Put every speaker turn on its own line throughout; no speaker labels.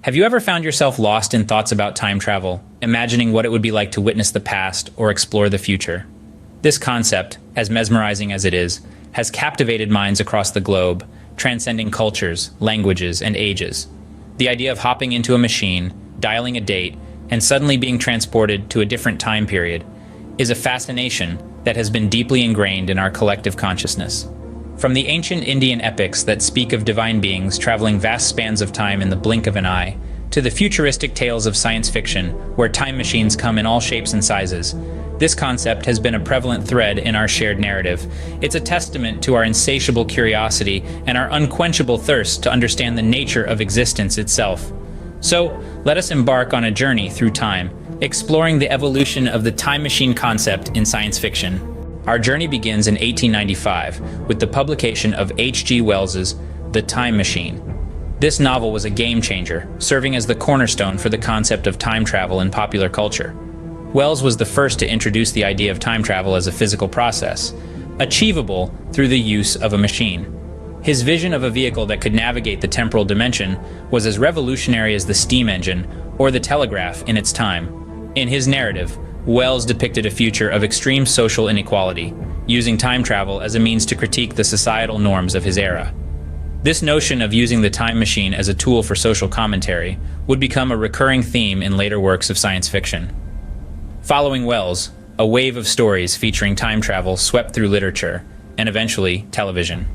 Have you ever found yourself lost in thoughts about time travel, imagining what it would be like to witness the past or explore the future? This concept, as mesmerizing as it is, has captivated minds across the globe, transcending cultures, languages, and ages. The idea of hopping into a machine, dialing a date, and suddenly being transported to a different time period is a fascination that has been deeply ingrained in our collective consciousness. From the ancient Indian epics that speak of divine beings traveling vast spans of time in the blink of an eye, to the futuristic tales of science fiction where time machines come in all shapes and sizes, this concept has been a prevalent thread in our shared narrative. It's a testament to our insatiable curiosity and our unquenchable thirst to understand the nature of existence itself. So, let us embark on a journey through time, exploring the evolution of the time machine concept in science fiction. Our journey begins in 1895 with the publication of H.G. Wells's The Time Machine. This novel was a game changer, serving as the cornerstone for the concept of time travel in popular culture. Wells was the first to introduce the idea of time travel as a physical process, achievable through the use of a machine. His vision of a vehicle that could navigate the temporal dimension was as revolutionary as the steam engine or the telegraph in its time. In his narrative, Wells depicted a future of extreme social inequality, using time travel as a means to critique the societal norms of his era. This notion of using the time machine as a tool for social commentary would become a recurring theme in later works of science fiction. Following Wells, a wave of stories featuring time travel swept through literature and eventually television.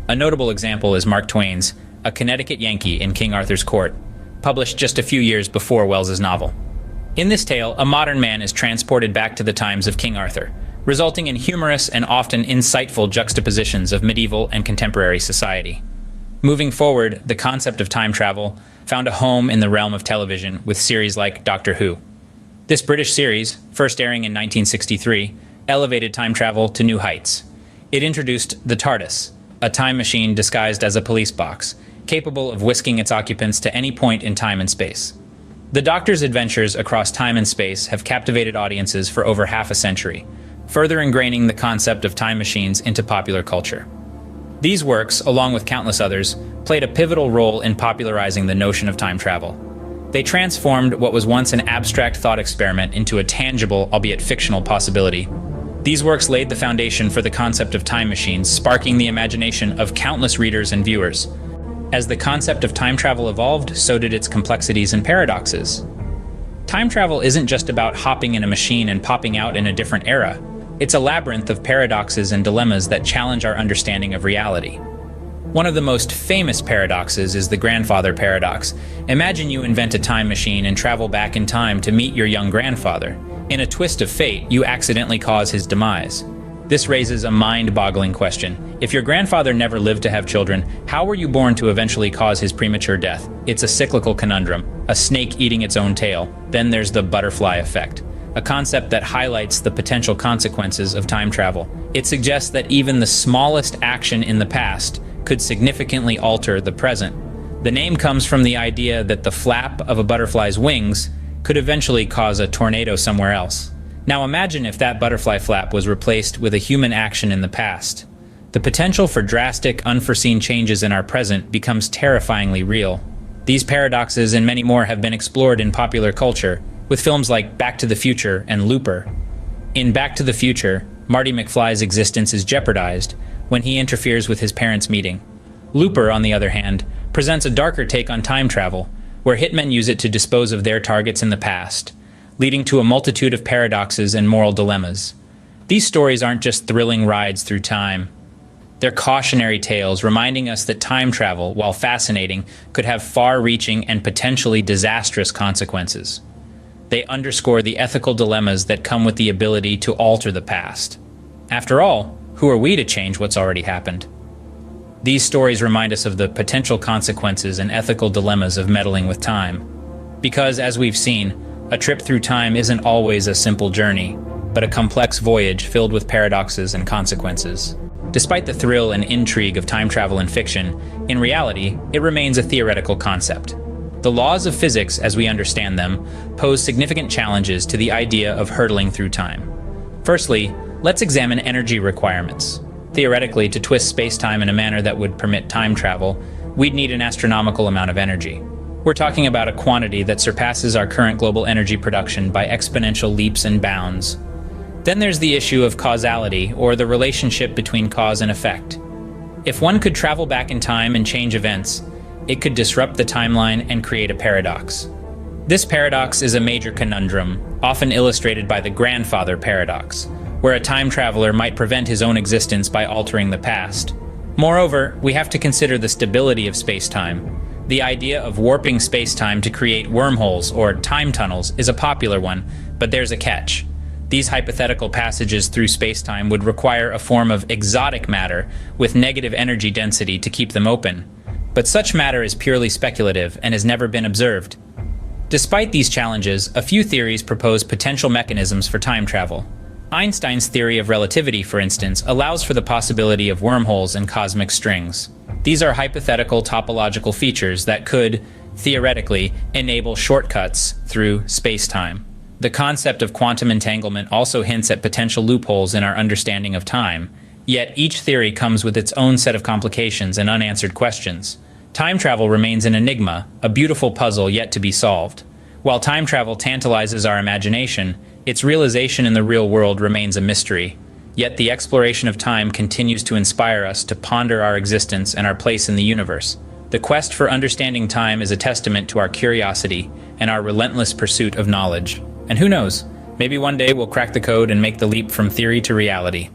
A notable example is Mark Twain's A Connecticut Yankee in King Arthur's Court, published just a few years before Wells's novel. In this tale, a modern man is transported back to the times of King Arthur, resulting in humorous and often insightful juxtapositions of medieval and contemporary society. Moving forward, the concept of time travel found a home in the realm of television with series like Doctor Who. This British series, first airing in 1963, elevated time travel to new heights. It introduced the TARDIS, a time machine disguised as a police box, capable of whisking its occupants to any point in time and space. The Doctor's adventures across time and space have captivated audiences for over half a century, further ingraining the concept of time machines into popular culture. These works, along with countless others, played a pivotal role in popularizing the notion of time travel. They transformed what was once an abstract thought experiment into a tangible, albeit fictional, possibility. These works laid the foundation for the concept of time machines, sparking the imagination of countless readers and viewers. As the concept of time travel evolved, so did its complexities and paradoxes. Time travel isn't just about hopping in a machine and popping out in a different era. It's a labyrinth of paradoxes and dilemmas that challenge our understanding of reality. One of the most famous paradoxes is the grandfather paradox. Imagine you invent a time machine and travel back in time to meet your young grandfather. In a twist of fate, you accidentally cause his demise. This raises a mind-boggling question. If your grandfather never lived to have children, how were you born to eventually cause his premature death? It's a cyclical conundrum, a snake eating its own tail. Then there's the butterfly effect, a concept that highlights the potential consequences of time travel. It suggests that even the smallest action in the past could significantly alter the present. The name comes from the idea that the flap of a butterfly's wings could eventually cause a tornado somewhere else. Now imagine if that butterfly flap was replaced with a human action in the past. The potential for drastic, unforeseen changes in our present becomes terrifyingly real. These paradoxes and many more have been explored in popular culture, with films like Back to the Future and Looper. In Back to the Future, Marty McFly's existence is jeopardized when he interferes with his parents' meeting. Looper, on the other hand, presents a darker take on time travel, where hitmen use it to dispose of their targets in the past, leading to a multitude of paradoxes and moral dilemmas. These stories aren't just thrilling rides through time. They're cautionary tales reminding us that time travel, while fascinating, could have far-reaching and potentially disastrous consequences. They underscore the ethical dilemmas that come with the ability to alter the past. After all, who are we to change what's already happened? These stories remind us of the potential consequences and ethical dilemmas of meddling with time. Because, as we've seen, a trip through time isn't always a simple journey, but a complex voyage filled with paradoxes and consequences. Despite the thrill and intrigue of time travel in fiction, in reality, it remains a theoretical concept. The laws of physics, as we understand them, pose significant challenges to the idea of hurtling through time. Firstly, let's examine energy requirements. Theoretically, to twist space-time in a manner that would permit time travel, we'd need an astronomical amount of energy. We're talking about a quantity that surpasses our current global energy production by exponential leaps and bounds. Then there's the issue of causality, or the relationship between cause and effect. If one could travel back in time and change events, it could disrupt the timeline and create a paradox. This paradox is a major conundrum, often illustrated by the grandfather paradox, where a time traveler might prevent his own existence by altering the past. Moreover, we have to consider the stability of space-time. The idea of warping space-time to create wormholes or time tunnels is a popular one, but there's a catch. These hypothetical passages through space-time would require a form of exotic matter with negative energy density to keep them open. But such matter is purely speculative and has never been observed. Despite these challenges, a few theories propose potential mechanisms for time travel. Einstein's theory of relativity, for instance, allows for the possibility of wormholes and cosmic strings. These are hypothetical topological features that could, theoretically, enable shortcuts through space-time. The concept of quantum entanglement also hints at potential loopholes in our understanding of time, yet each theory comes with its own set of complications and unanswered questions. Time travel remains an enigma, a beautiful puzzle yet to be solved. While time travel tantalizes our imagination, its realization in the real world remains a mystery. Yet the exploration of time continues to inspire us to ponder our existence and our place in the universe. The quest for understanding time is a testament to our curiosity and our relentless pursuit of knowledge. And who knows, maybe one day we'll crack the code and make the leap from theory to reality.